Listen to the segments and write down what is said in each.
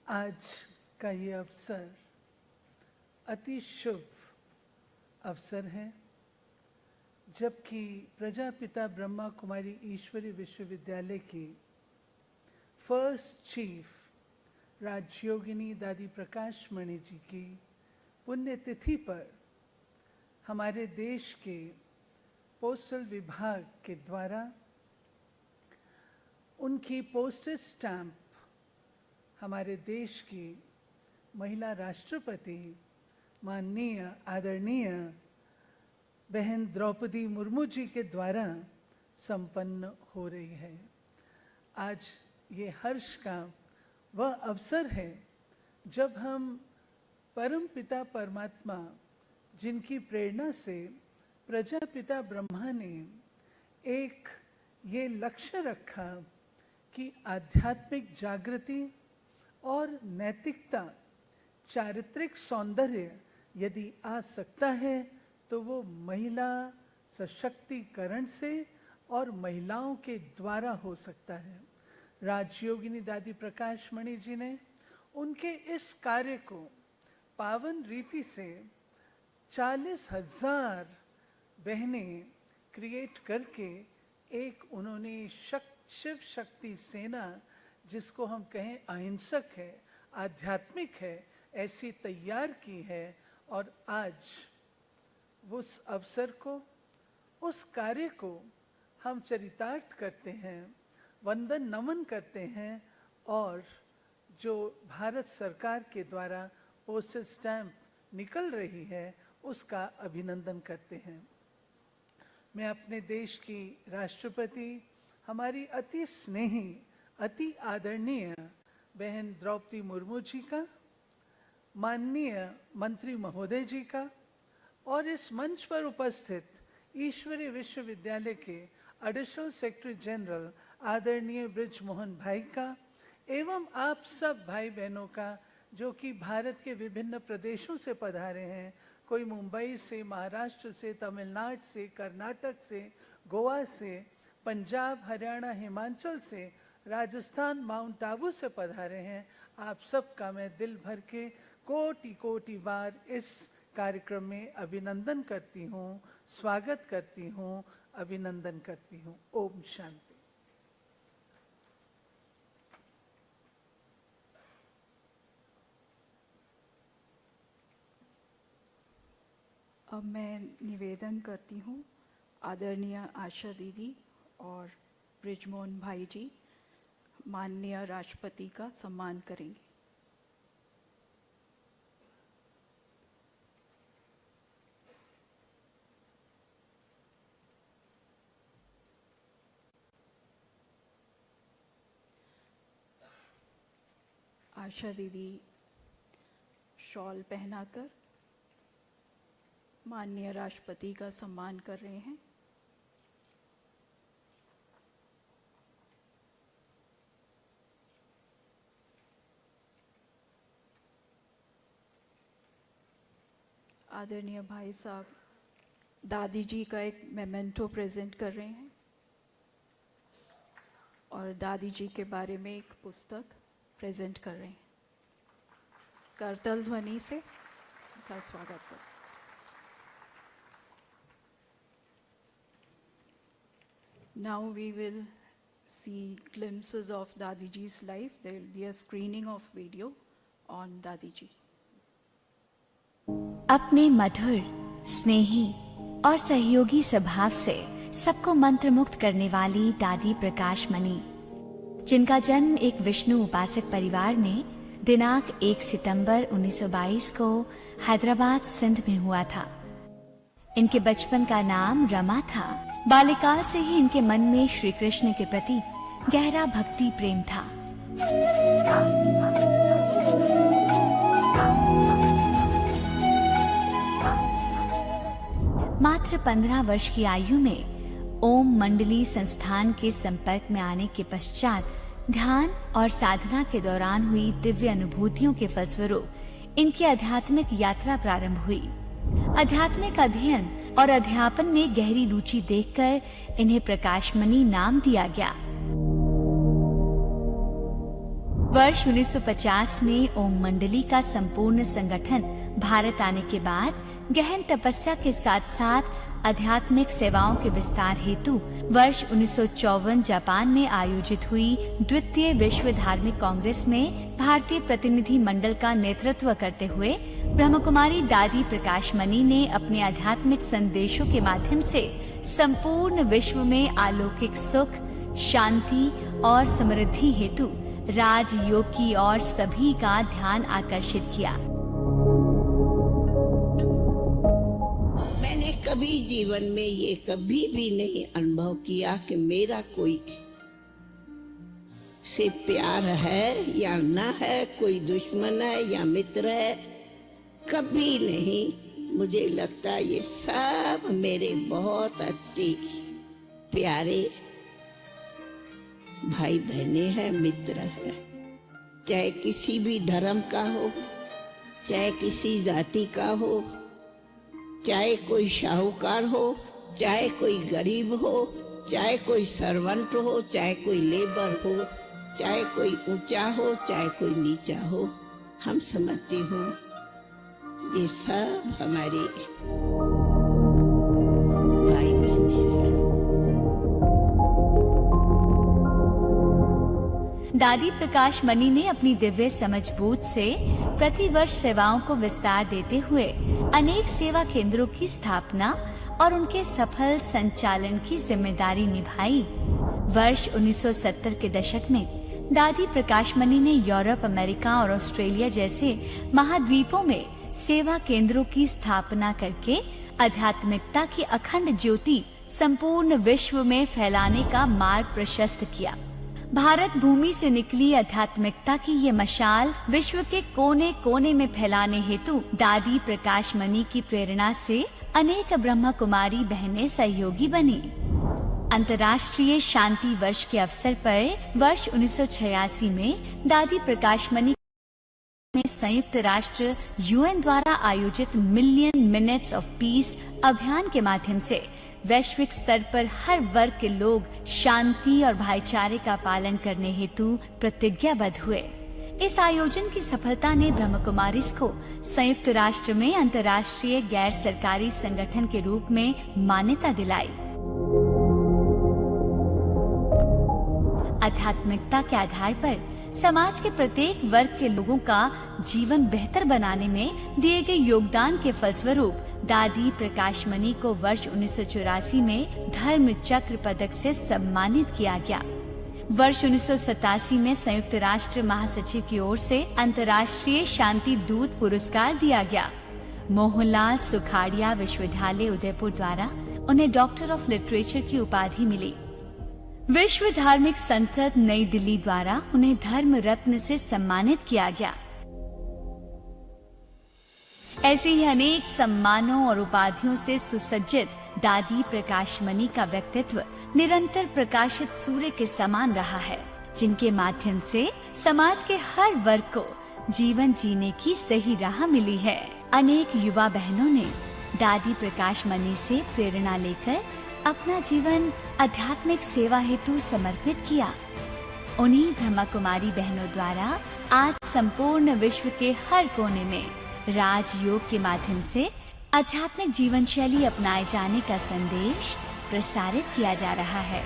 आज का ये अवसर अति शुभ अवसर है, जबकि प्रजापिता ब्रह्मा कुमारी ईश्वरी विश्वविद्यालय की फर्स्ट चीफ राजयोगिनी दादी प्रकाश मणि जी की पुण्यतिथि पर हमारे देश के पोस्टल विभाग के द्वारा उनकी पोस्टेज स्टैंप हमारे देश की महिला राष्ट्रपति माननीय आदरणीय बहन द्रौपदी मुर्मू जी के द्वारा संपन्न हो रही है। आज ये हर्ष का वह अवसर है जब हम परम पिता परमात्मा, जिनकी प्रेरणा से प्रजापिता ब्रह्मा ने एक ये लक्ष्य रखा कि आध्यात्मिक जागृति और नैतिकता, चारित्रिक सौंदर्य यदि आ सकता है तो वो महिला सशक्तिकरण से और महिलाओं के द्वारा हो सकता है। राजयोगिनी दादी प्रकाश मणि जी ने उनके इस कार्य को पावन रीति से 40,000 बहनें क्रिएट करके एक उन्होंने शिव शक्ति सेना, जिसको हम कहें अहिंसक है, आध्यात्मिक है, ऐसी तैयार की है। और आज उस अवसर को, उस कार्य को हम चरितार्थ करते हैं, वंदन नमन करते हैं और जो भारत सरकार के द्वारा पोस्टल स्टैंप निकल रही है उसका अभिनंदन करते हैं। मैं अपने देश की राष्ट्रपति, हमारी अति स्नेही, अति आदरणीय बहन द्रौपदी मुर्मू जी का, माननीय मंत्री महोदय जी का और इस मंच पर उपस्थित ईश्वरी विश्वविद्यालय के एडिशनल सेक्रेटरी जनरल आदरणीय ब्रिज मोहन भाई का, एवं आप सब भाई बहनों का जो कि भारत के विभिन्न प्रदेशों से पधारे हैं। कोई मुंबई से, महाराष्ट्र से, तमिलनाडु से, कर्नाटक से, गोवा से, पंजाब, हरियाणा, हिमाचल से, राजस्थान, माउंट आबू से पधारे हैं। आप सबका मैं दिल भर के कोटि कोटि बार इस कार्यक्रम में अभिनंदन करती हूँ, स्वागत करती हूँ, अभिनंदन करती हूँ। ओम शांति। अब मैं निवेदन करती हूँ, आदरणीय आशा दीदी और ब्रिजमोहन भाई जी माननीय राष्ट्रपति का सम्मान करेंगे। आशा दीदी शॉल पहनाकर माननीय राष्ट्रपति का सम्मान कर रहे हैं। आदरणीय भाई साहब दादी जी का एक मेमेंटो प्रेजेंट कर रहे हैं और दादी जी के बारे में एक पुस्तक प्रेजेंट कर रहे हैं। करतल ध्वनि से उनका स्वागत करें। Now we will see glimpses of Dadi Ji's life. There will be a screening of video on Dadi Ji. अपने मधुर, स्नेही और सहयोगी स्वभाव से सबको मंत्रमुग्ध करने वाली दादी प्रकाश मणि, जिनका जन्म एक विष्णु उपासक परिवार में दिनांक 1 सितंबर 1922 को हैदराबाद सिंध में हुआ था। इनके बचपन का नाम रमा था। बाल्यकाल से ही इनके मन में श्री कृष्ण के प्रति गहरा भक्ति प्रेम था। मात्र 15 वर्ष की आयु में ओम मंडली संस्थान के संपर्क में आने के पश्चात ध्यान और साधना के दौरान हुई दिव्य अनुभूतियों के फलस्वरूप इनकी आध्यात्मिक यात्रा प्रारंभ हुई। आध्यात्मिक अध्ययन और अध्यापन में गहरी रुचि देखकर इन्हें प्रकाश मणि नाम दिया गया। वर्ष 1950 में ओम मंडली का संपूर्ण संगठन भारत आने के बाद गहन तपस्या के साथ साथ आध्यात्मिक सेवाओं के विस्तार हेतु वर्ष 1954 जापान में आयोजित हुई द्वितीय विश्व धार्मिक कांग्रेस में भारतीय प्रतिनिधि मंडल का नेतृत्व करते हुए ब्रह्मकुमारी दादी प्रकाश मणि ने अपने आध्यात्मिक संदेशों के माध्यम से संपूर्ण विश्व में अलौकिक सुख, शांति और समृद्धि हेतु राजयोग की ओर सभी का ध्यान आकर्षित किया। मैंने कभी जीवन में ये कभी भी नहीं अनुभव किया कि मेरा कोई से प्यार है या ना है, कोई दुश्मन है या मित्र है, कभी नहीं। मुझे लगता है ये सब मेरे बहुत अति प्यारे भाई बहने हैं, मित्र है। चाहे किसी भी धर्म का हो, चाहे किसी जाति का हो, चाहे कोई शाहूकार हो, चाहे कोई गरीब हो, चाहे कोई सर्वेंट हो, चाहे कोई लेबर हो, चाहे कोई ऊंचा हो, चाहे कोई नीचा हो, हम समझती हूँ ये सब हमारे भाई बहन हैं। दादी प्रकाश मणि ने अपनी दिव्य समझबूझ से प्रतिवर्ष सेवाओं को विस्तार देते हुए अनेक सेवा केंद्रों की स्थापना और उनके सफल संचालन की जिम्मेदारी निभाई। वर्ष 1970 के दशक में दादी प्रकाश मणि ने यूरोप, अमेरिका और ऑस्ट्रेलिया जैसे महाद्वीपों में सेवा केंद्रों की स्थापना करके आध्यात्मिकता की अखंड ज्योति संपूर्ण विश्व में फैलाने का मार्ग प्रशस्त किया। भारत भूमि से निकली आध्यात्मिकता की ये मशाल विश्व के कोने कोने में फैलाने हेतु दादी प्रकाश मणि की प्रेरणा से अनेक ब्रह्म कुमारी बहनें सहयोगी बनी। अंतर्राष्ट्रीय शांति वर्ष के अवसर पर वर्ष 1986 में दादी प्रकाश मणि में संयुक्त राष्ट्र यूएन द्वारा आयोजित मिलियन मिनट्स ऑफ पीस अभियान के माध्यम से वैश्विक स्तर पर हर वर्ग के लोग शांति और भाईचारे का पालन करने हेतु प्रतिज्ञाबद्ध हुए। इस आयोजन की सफलता ने ब्रह्म कुमारीज को संयुक्त राष्ट्र में अंतर्राष्ट्रीय गैर सरकारी संगठन के रूप में मान्यता दिलाई। आध्यात्मिकता के आधार पर समाज के प्रत्येक वर्ग के लोगों का जीवन बेहतर बनाने में दिए गए योगदान के फलस्वरूप दादी प्रकाश मणि को वर्ष 1984 में धर्म चक्र पदक से सम्मानित किया गया। वर्ष 1987 में संयुक्त राष्ट्र महासचिव की ओर से अंतर्राष्ट्रीय शांति दूत पुरस्कार दिया गया। मोहनलाल सुखाड़िया विश्वविद्यालय उदयपुर द्वारा उन्हें डॉक्टर ऑफ लिटरेचर की उपाधि मिली। विश्व धार्मिक संसद नई दिल्ली द्वारा उन्हें धर्म रत्न से सम्मानित किया गया। ऐसे ही अनेक सम्मानों और उपाधियों से सुसज्जित दादी प्रकाश मणि का व्यक्तित्व निरंतर प्रकाशित सूर्य के समान रहा है, जिनके माध्यम से समाज के हर वर्ग को जीवन जीने की सही राह मिली है। अनेक युवा बहनों ने दादी प्रकाश मणि से प्रेरणा लेकर अपना जीवन आध्यात्मिक सेवा हेतु समर्पित किया। उन्हीं ब्रह्मा कुमारी बहनों द्वारा आज संपूर्ण विश्व के हर कोने में राजयोग के माध्यम से आध्यात्मिक जीवन शैली अपनाए जाने का संदेश प्रसारित किया जा रहा है।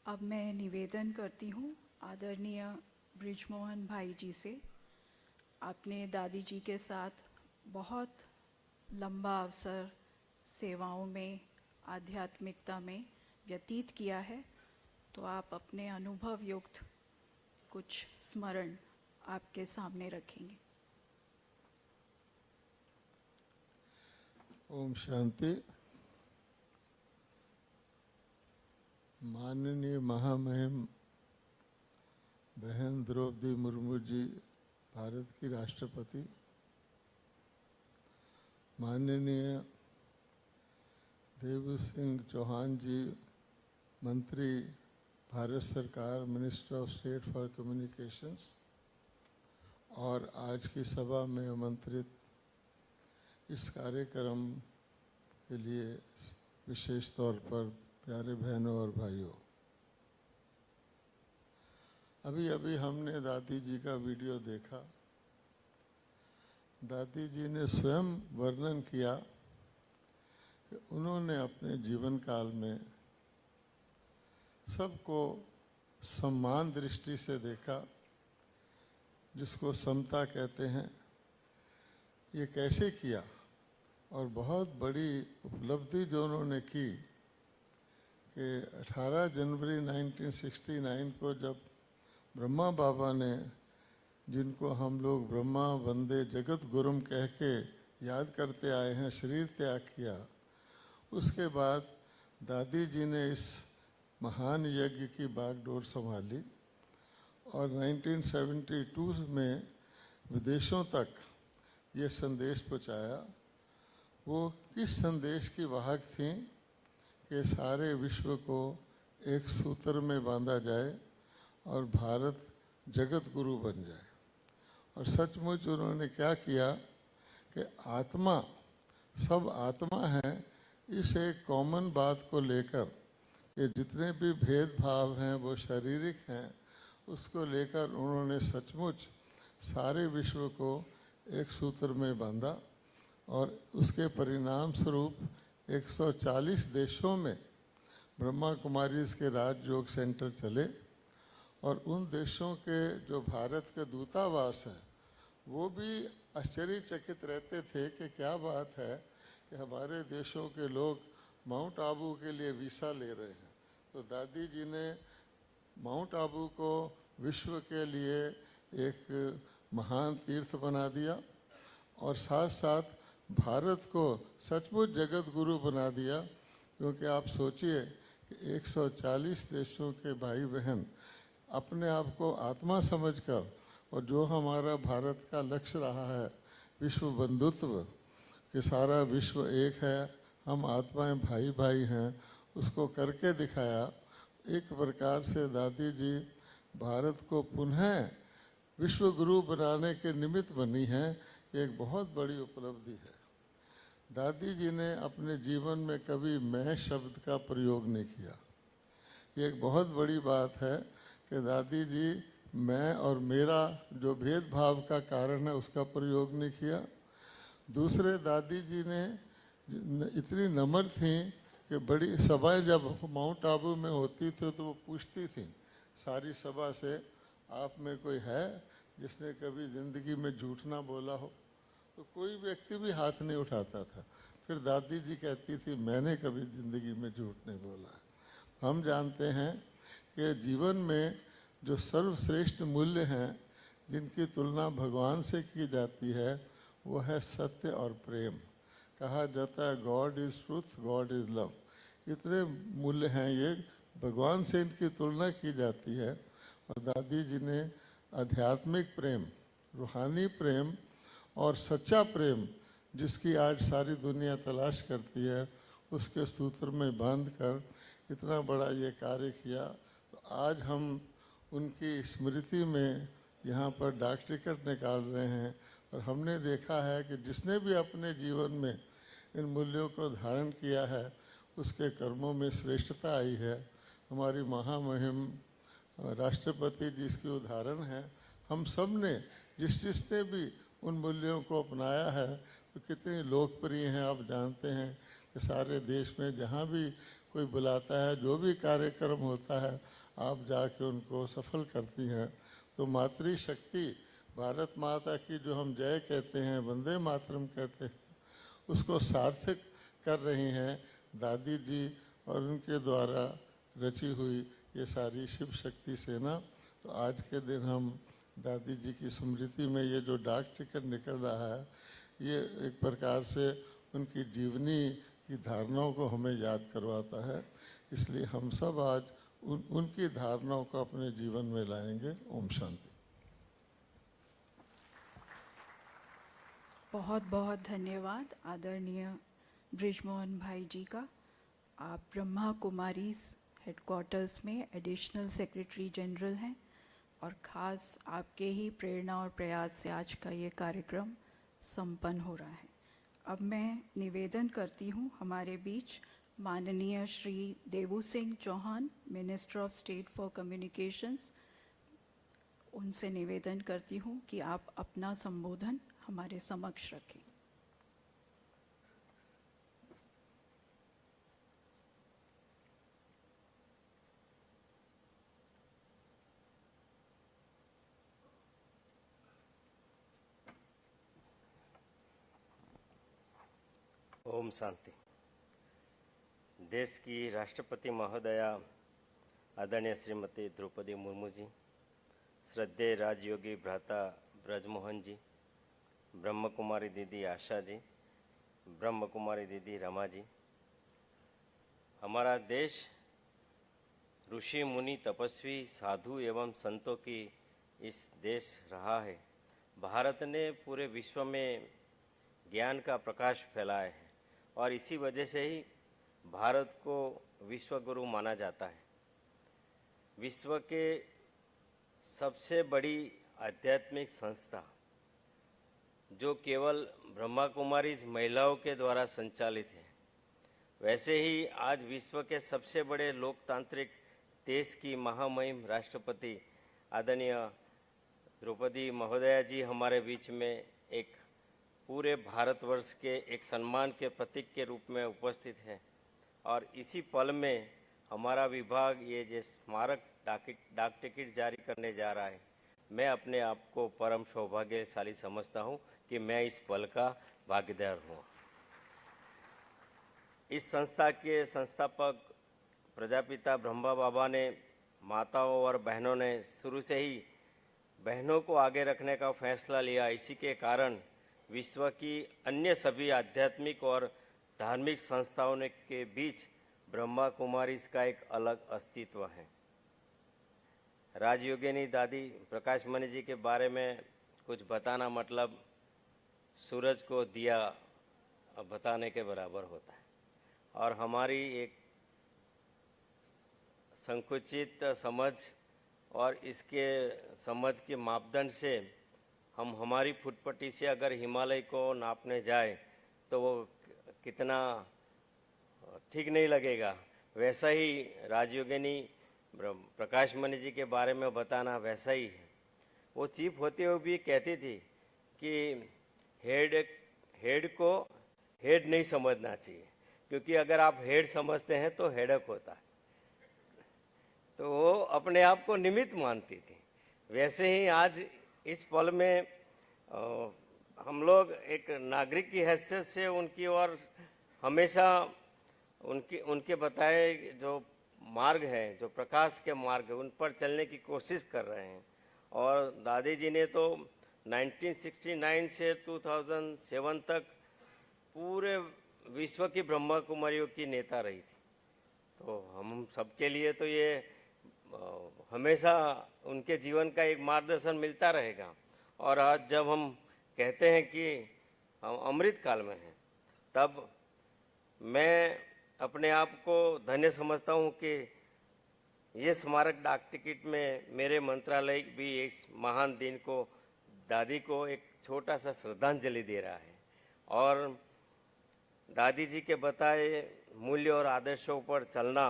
अब मैं निवेदन करती हूँ आदरणीय ब्रिजमोहन भाई जी से। आपने दादी जी के साथ बहुत लंबा अवसर सेवाओं में, आध्यात्मिकता में व्यतीत किया है, तो आप अपने अनुभव युक्त कुछ स्मरण आपके सामने रखेंगे। ओम शांति। माननीय महामहिम बहन द्रौपदी मुर्मू जी, भारत की राष्ट्रपति, माननीय देव सिंह चौहान जी, मंत्री भारत सरकार, minister of state for communications, और आज की सभा में आमंत्रित इस कार्यक्रम के लिए विशेष तौर पर प्यारे बहनों और भाइयों, अभी अभी हमने दादी जी का वीडियो देखा। दादी जी ने स्वयं वर्णन किया कि उन्होंने अपने जीवन काल में सबको सम्मान दृष्टि से देखा, जिसको समता कहते हैं। ये कैसे किया, और बहुत बड़ी उपलब्धि जो उन्होंने की कि 18 जनवरी 1969 को जब ब्रह्मा बाबा ने, जिनको हम लोग ब्रह्मा वंदे जगत गुरुम कह के याद करते आए हैं, शरीर त्याग किया, उसके बाद दादी जी ने इस महान यज्ञ की बागडोर संभाली और 1972 में विदेशों तक ये संदेश पहुंचाया। वो किस संदेश की वाहक थीं कि सारे विश्व को एक सूत्र में बांधा जाए और भारत जगत गुरु बन जाए। और सचमुच उन्होंने क्या किया कि आत्मा, सब आत्मा है, इस एक कॉमन बात को लेकर कि जितने भी भेदभाव हैं वो शारीरिक हैं, उसको लेकर उन्होंने सचमुच सारे विश्व को एक सूत्र में बांधा। और उसके परिणाम स्वरूप 140 देशों में ब्रह्मा कुमारीज के राजयोग सेंटर चले, और उन देशों के जो भारत के दूतावास हैं वो भी आश्चर्यचकित रहते थे कि क्या बात है कि हमारे देशों के लोग माउंट आबू के लिए वीसा ले रहे हैं। तो दादी जी ने माउंट आबू को विश्व के लिए एक महान तीर्थ बना दिया, और साथ साथ भारत को सचमुच जगत गुरु बना दिया। क्योंकि आप सोचिए कि 140 देशों के भाई बहन अपने आप को आत्मा समझकर, और जो हमारा भारत का लक्ष्य रहा है विश्व बंधुत्व, कि सारा विश्व एक है, हम आत्माएं भाई भाई हैं, उसको करके दिखाया। एक प्रकार से दादी जी भारत को पुनः विश्व गुरु बनाने के निमित्त बनी हैं। एक बहुत बड़ी उपलब्धि है। दादी जी ने अपने जीवन में कभी मैं शब्द का प्रयोग नहीं किया। ये एक बहुत बड़ी बात है कि दादी जी मैं और मेरा जो भेदभाव का कारण है उसका प्रयोग नहीं किया। दूसरे, दादी जी ने इतनी नम्र थी कि बड़ी सभाएं जब माउंट आबू में होती थी तो वो पूछती थी सारी सभा से, आप में कोई है जिसने कभी ज़िंदगी में झूठ ना बोला हो? तो कोई व्यक्ति भी हाथ नहीं उठाता था। फिर दादी जी कहती थी मैंने कभी ज़िंदगी में झूठ नहीं बोला है। हम जानते हैं कि जीवन में जो सर्वश्रेष्ठ मूल्य हैं जिनकी तुलना भगवान से की जाती है वो है सत्य और प्रेम। कहा जाता है God is truth, God is love. इतने मूल्य हैं ये, भगवान से इनकी तुलना की जाती है। और दादी जी ने आध्यात्मिक प्रेम, रूहानी प्रेम और सच्चा प्रेम, जिसकी आज सारी दुनिया तलाश करती है, उसके सूत्र में बांध कर इतना बड़ा ये कार्य किया। तो आज हम उनकी स्मृति में यहाँ पर डाक टिकट निकाल रहे हैं। और हमने देखा है कि जिसने भी अपने जीवन में इन मूल्यों को धारण किया है उसके कर्मों में श्रेष्ठता आई है। हमारी महामहिम राष्ट्रपति जी इसकी उदाहरण है। हम सब ने जिसने भी उन मूल्यों को अपनाया है तो कितनी लोकप्रिय हैं। आप जानते हैं कि सारे देश में जहाँ भी कोई बुलाता है, जो भी कार्यक्रम होता है, आप जाके उनको सफल करती हैं। तो मातृशक्ति, भारत माता की जो हम जय कहते हैं, वंदे मातरम कहते हैं, उसको सार्थक कर रही हैं दादी जी और उनके द्वारा रची हुई ये सारी शिव शक्ति सेना। तो आज के दिन हम दादी जी की स्मृति में ये जो डाक टिकट निकल रहा है, ये एक प्रकार से उनकी जीवनी की धारणाओं को हमें याद करवाता है। इसलिए हम सब आज उनकी धारणाओं को अपने जीवन में लाएंगे। ओम शांति। बहुत बहुत धन्यवाद आदरणीय ब्रिजमोहन भाई जी का। आप ब्रह्मा कुमारीज हेडक्वार्टर्स में एडिशनल सेक्रेटरी जनरल हैं और ख़ास आपके ही प्रेरणा और प्रयास से आज का ये कार्यक्रम संपन्न हो रहा है। अब मैं निवेदन करती हूँ हमारे बीच माननीय Shri Devu Singh Chauhan, minister of state for communications, उनसे निवेदन करती हूँ कि आप अपना संबोधन हमारे समक्ष रखें। ओम शांति। देश की राष्ट्रपति महोदया आदरणीय श्रीमती द्रौपदी मुर्मू जी, श्रद्धेय राजयोगी भ्राता ब्रजमोहन जी, ब्रह्म कुमारी दीदी आशा जी, ब्रह्म कुमारी दीदी रमा जी, हमारा देश ऋषि मुनि तपस्वी साधु एवं संतों की इस देश रहा है। भारत ने पूरे विश्व में ज्ञान का प्रकाश फैलाया है और इसी वजह से ही भारत को विश्व गुरु माना जाता है। विश्व के सबसे बड़ी आध्यात्मिक संस्था जो केवल ब्रह्मा कुमारीज महिलाओं के द्वारा संचालित है, वैसे ही आज विश्व के सबसे बड़े लोकतांत्रिक देश की महामहिम राष्ट्रपति आदरणीय द्रौपदी महोदया जी हमारे बीच में एक पूरे भारतवर्ष के एक सम्मान के प्रतीक के रूप में उपस्थित है। और इसी पल में हमारा विभाग ये जो स्मारक डाक टिकट जारी करने जा रहा है, मैं अपने आप को परम सौभाग्यशाली समझता हूँ कि मैं इस पल का भागीदार हूँ। इस संस्था के संस्थापक प्रजापिता ब्रह्मा बाबा ने, माताओं और बहनों ने शुरू से ही बहनों को आगे रखने का फैसला लिया। इसी के कारण विश्व की अन्य सभी आध्यात्मिक और धार्मिक संस्थाओं के बीच ब्रह्मा कुमारीज का एक अलग अस्तित्व है। राजयोगिनी दादी प्रकाश मणि जी के बारे में कुछ बताना मतलब सूरज को दिया बताने के बराबर होता है। और हमारी एक संकुचित समझ और इसके समझ के मापदंड से हम हमारी फुटपट्टी से अगर हिमालय को नापने जाए तो वो कितना ठीक नहीं लगेगा। वैसा ही राजयोगिनी प्रकाश मणि जी के बारे में बताना वैसा ही है। वो चीफ होते हुए भी कहती थी कि हेड को हेड नहीं समझना चाहिए, क्योंकि अगर आप हेड समझते हैं तो हेडक होता है। तो वो अपने आप को निमित्त मानती थी। वैसे ही आज इस पल में हम लोग एक नागरिक की हैसियत से उनकी ओर हमेशा उनके बताए जो मार्ग है, जो प्रकाश के मार्ग है, उन पर चलने की कोशिश कर रहे हैं। और दादी जी ने तो 1969 से 2007 तक पूरे विश्व की ब्रह्मा कुमारियों की नेता रही थी। तो हम सबके लिए तो ये हमेशा उनके जीवन का एक मार्गदर्शन मिलता रहेगा। और आज जब हम कहते हैं कि हम अमृत काल में हैं, तब मैं अपने आप को धन्य समझता हूँ कि ये स्मारक डाक टिकट में मेरे मंत्रालय भी इस महान दिन को, दादी को एक छोटा सा श्रद्धांजलि दे रहा है। और दादी जी के बताए मूल्य और आदर्शों पर चलना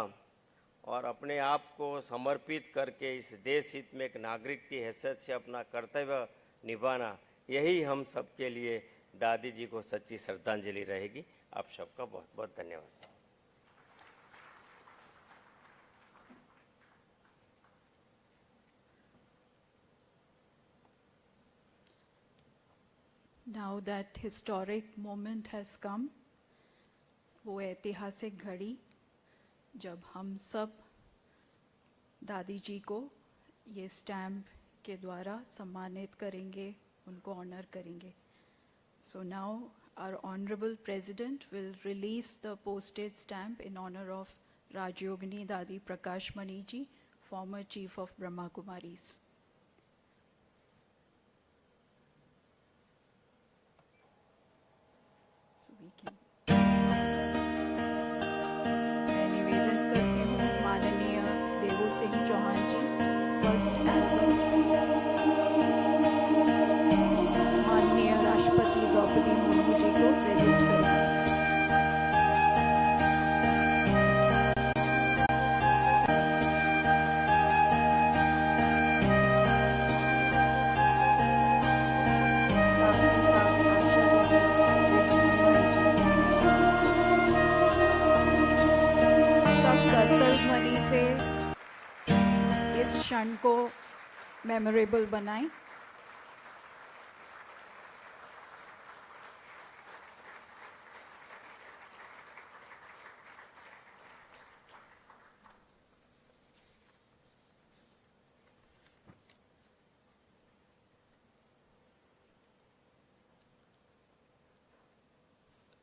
और अपने आप को समर्पित करके इस देश हित में एक नागरिक की हैसियत से अपना कर्तव्य निभाना, यही हम सबके लिए दादी जी को सच्ची श्रद्धांजलि रहेगी। आप सबका बहुत बहुत धन्यवाद। Now that historic moment has come, वो ऐतिहासिक घड़ी जब हम सब दादी जी को ये स्टैम्प के द्वारा सम्मानित करेंगे, उनको ऑनर करेंगे। So now our Honorable President will release the postage stamp in honor of Rajyogini Dadi Prakash Mani ji, former Chief of Brahma Kumaris. से इस क्षण को मेमोरेबल बनाएं।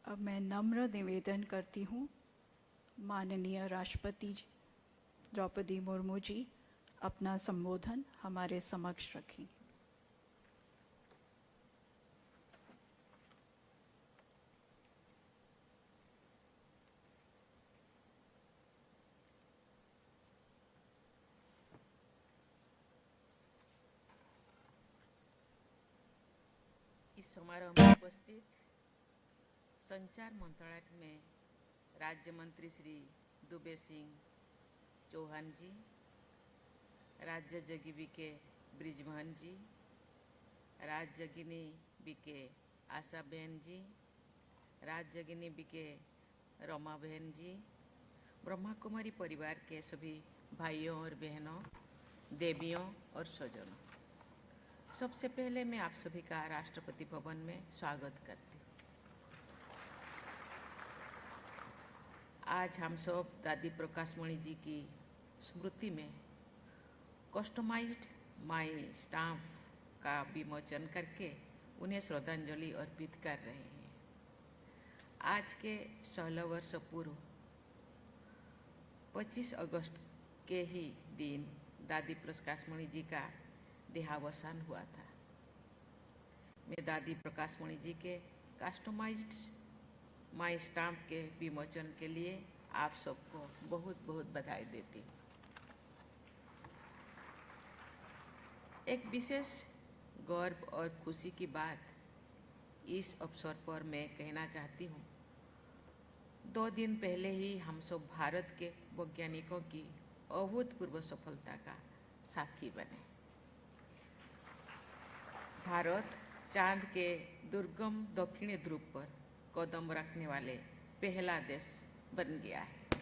अब मैं नम्र निवेदन करती हूँ, माननीय राष्ट्रपति जी द्रौपदी मुर्मू जी अपना संबोधन हमारे समक्ष रखें। इस समारोह में उपस्थित संचार मंत्रालय में राज्य मंत्री श्री दुबे सिंह चौहान जी, राज्य जगी बीके ब्रिजमोहन जी, राज्य जगिनी बीके आशा बहन जी, राज्य जगिनी बीके रमा बहन जी, ब्रह्मा कुमारी परिवार के सभी भाइयों और बहनों, देवियों और स्वजनों, सबसे पहले मैं आप सभी का राष्ट्रपति भवन में स्वागत करती हूँ। आज हम सब दादी प्रकाशमणि जी की स्मृति में कस्टमाइज्ड माई स्टाम्प का विमोचन करके उन्हें श्रद्धांजलि अर्पित कर रहे हैं। आज के 16 वर्ष पूर्व 25 अगस्त के ही दिन दादी प्रकाशमणि जी का देहावसान हुआ था। मैं दादी प्रकाशमणि जी के कस्टमाइज्ड माई स्टाम्प के विमोचन के लिए आप सबको बहुत बहुत बधाई देती हूँ। एक विशेष गर्व और खुशी की बात इस अवसर पर मैं कहना चाहती हूँ। 2 दिन पहले ही हम सब भारत के वैज्ञानिकों की अभूतपूर्व सफलता का साक्षी बने। भारत चांद के दुर्गम दक्षिणी ध्रुव पर कदम रखने वाले पहला देश बन गया है।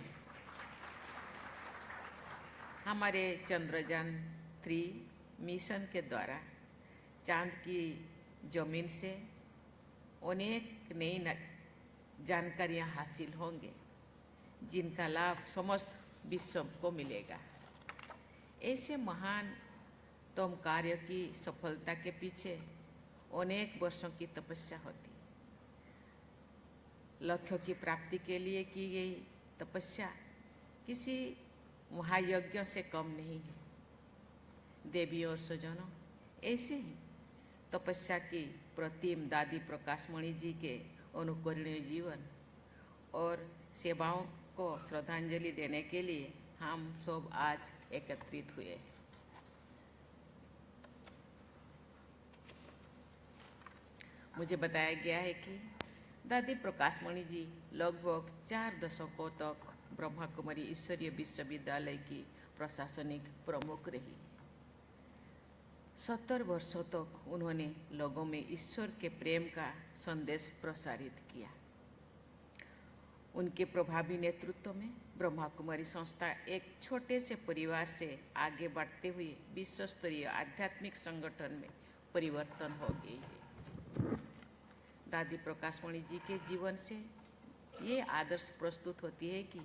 हमारे चंद्रयान 3 मिशन के द्वारा चांद की जमीन से अनेक नई जानकारियां हासिल होंगे, जिनका लाभ समस्त विश्व को मिलेगा। ऐसे महान कार्य की सफलता के पीछे अनेक वर्षों की तपस्या होती है। लक्ष्यों की प्राप्ति के लिए की गई तपस्या किसी महायज्ञ से कम नहीं है। देवियों और स्वजनों, ऐसे ही तपस्या की प्रतिम दादी प्रकाशमणि जी के अनुकरणीय जीवन और सेवाओं को श्रद्धांजलि देने के लिए हम सब आज एकत्रित हुए। मुझे बताया गया है कि दादी प्रकाशमणि जी लगभग 4 दशकों तक ब्रह्मा कुमारी ईश्वरीय विश्वविद्यालय की प्रशासनिक प्रमुख रही। 70 वर्षों तक उन्होंने लोगों में ईश्वर के प्रेम का संदेश प्रसारित किया। उनके प्रभावी नेतृत्व में ब्रह्मा कुमारी संस्था एक छोटे से परिवार से आगे बढ़ते हुए विश्व स्तरीय आध्यात्मिक संगठन में परिवर्तन हो गई है। दादी प्रकाशमणि जी के जीवन से ये आदर्श प्रस्तुत होती है कि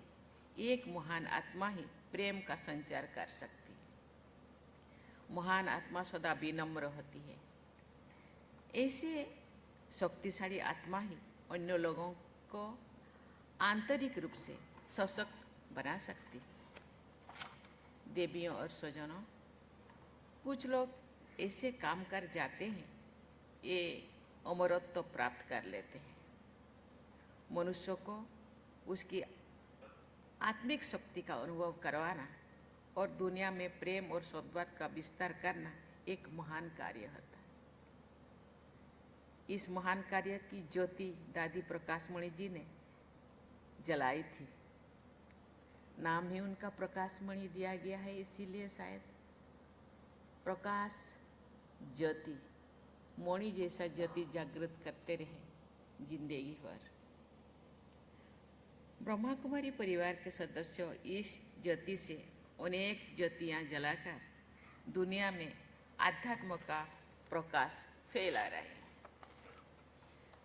एक महान आत्मा ही प्रेम का संचार कर सकती है। महान आत्मा सदा विनम्र होती है। ऐसे शक्तिशाली आत्मा ही अन्य लोगों को आंतरिक रूप से सशक्त बना सकती है। देवियों और स्वजनों, कुछ लोग ऐसे काम कर जाते हैं, ये अमरत्व प्राप्त कर लेते हैं। मनुष्य को उसकी आत्मिक शक्ति का अनुभव करवाना और दुनिया में प्रेम और सद्भाव का विस्तार करना एक महान कार्य होता है। इस महान कार्य की ज्योति दादी प्रकाशमणि जी ने जलाई थी। नाम ही उनका प्रकाशमणि दिया गया है, इसीलिए शायद प्रकाश ज्योति, मणि जैसा ज्योति जागृत करते रहे जिंदगी भर। ब्रह्मा कुमारी परिवार के सदस्यों इस ज्योति से अनेक ज्योतियाँ जलाकर दुनिया में आध्यात्म का प्रकाश फैला रहे हैं।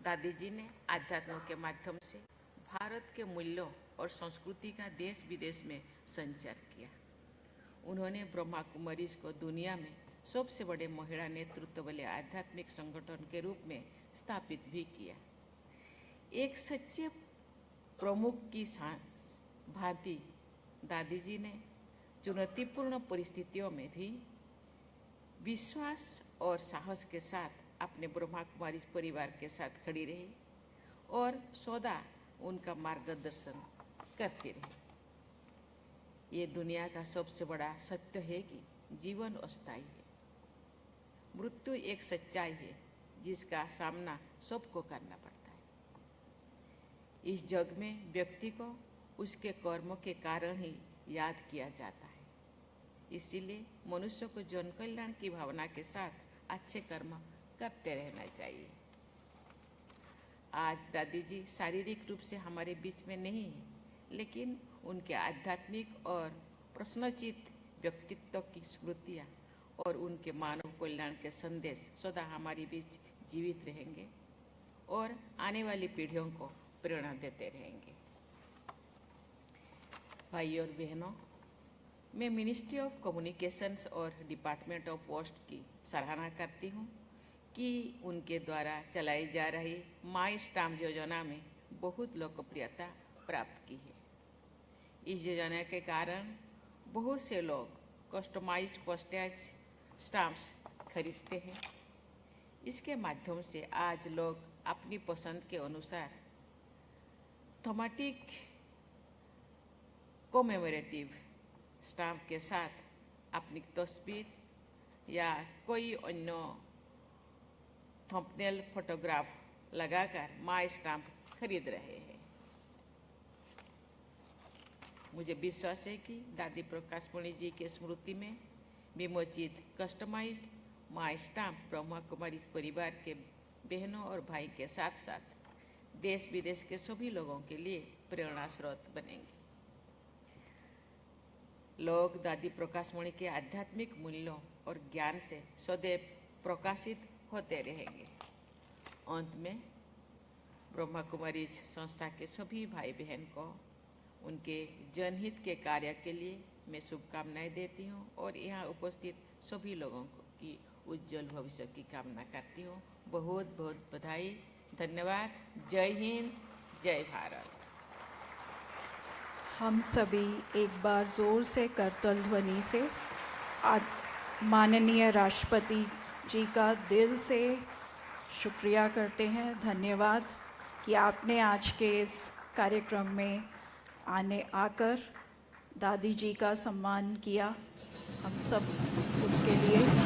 दादी जी ने आध्यात्म के माध्यम से भारत के मूल्यों और संस्कृति का देश विदेश में संचार किया। उन्होंने ब्रह्मा कुमारीज को दुनिया में सबसे बड़े महिला नेतृत्व वाले आध्यात्मिक संगठन के रूप में स्थापित भी किया। एक सच्चे प्रमुख की भांति दादी जी ने चुनौतीपूर्ण परिस्थितियों में भी विश्वास और साहस के साथ अपने ब्रह्मा कुमारी परिवार के साथ खड़ी रही और सदा उनका मार्गदर्शन करती रही। ये दुनिया का सबसे बड़ा सत्य है कि जीवन अस्थायी है, मृत्यु एक सच्चाई है जिसका सामना सबको करना पड़ता है। इस जग में व्यक्ति को उसके कर्मों के कारण ही याद किया जाता है। इसीलिए मनुष्य को जन कल्याण की भावना के साथ अच्छे कर्म करते रहना चाहिए। आज दादी जी शारीरिक रूप से हमारे बीच में नहीं है, लेकिन उनके आध्यात्मिक और प्रश्नचित व्यक्तित्व की स्मृतियाँ और उनके मानव कल्याण के संदेश सदा हमारे बीच जीवित रहेंगे और आने वाली पीढ़ियों को प्रेरणा देते रहेंगे। भाई और बहनों, मैं मिनिस्ट्री ऑफ कम्युनिकेशंस और डिपार्टमेंट ऑफ पोस्ट की सराहना करती हूँ कि उनके द्वारा चलाई जा रही माई स्टाम्प योजना में बहुत लोकप्रियता प्राप्त की है। इस योजना के कारण बहुत से लोग कस्टमाइज्ड पोस्टेज स्टाम्प्स खरीदते हैं। इसके माध्यम से आज लोग अपनी पसंद के अनुसार थीमेटिक कोमेमोरेटिव स्टाम्प के साथ अपनी तस्वीर या कोई अन्य थंबनेल फोटोग्राफ लगाकर माई स्टाम्प खरीद रहे हैं। मुझे विश्वास है कि दादी प्रकाशमणि जी के स्मृति में विमोचित कस्टमाइज्ड माई स्टाम्प ब्रह्मा कुमारी परिवार के बहनों और भाई के साथ साथ देश विदेश के सभी लोगों के लिए प्रेरणा स्रोत बनेंगे। लोग दादी प्रकाशमणि के आध्यात्मिक मूल्यों और ज्ञान से सदैव प्रकाशित होते रहेंगे। अंत में ब्रह्मा कुमारी संस्था के सभी भाई बहन को उनके जनहित के कार्य के लिए मैं शुभकामनाएं देती हूँ और यहाँ उपस्थित सभी लोगों को की उज्जवल भविष्य की कामना करती हूँ। बहुत बहुत बधाई, धन्यवाद। जय हिंद, जय भारत। हम सभी एक बार जोर से करतल ध्वनि से माननीय राष्ट्रपति जी का दिल से शुक्रिया करते हैं। धन्यवाद कि आपने आज के इस कार्यक्रम में आकर दादी जी का सम्मान किया। हम सब उसके लिए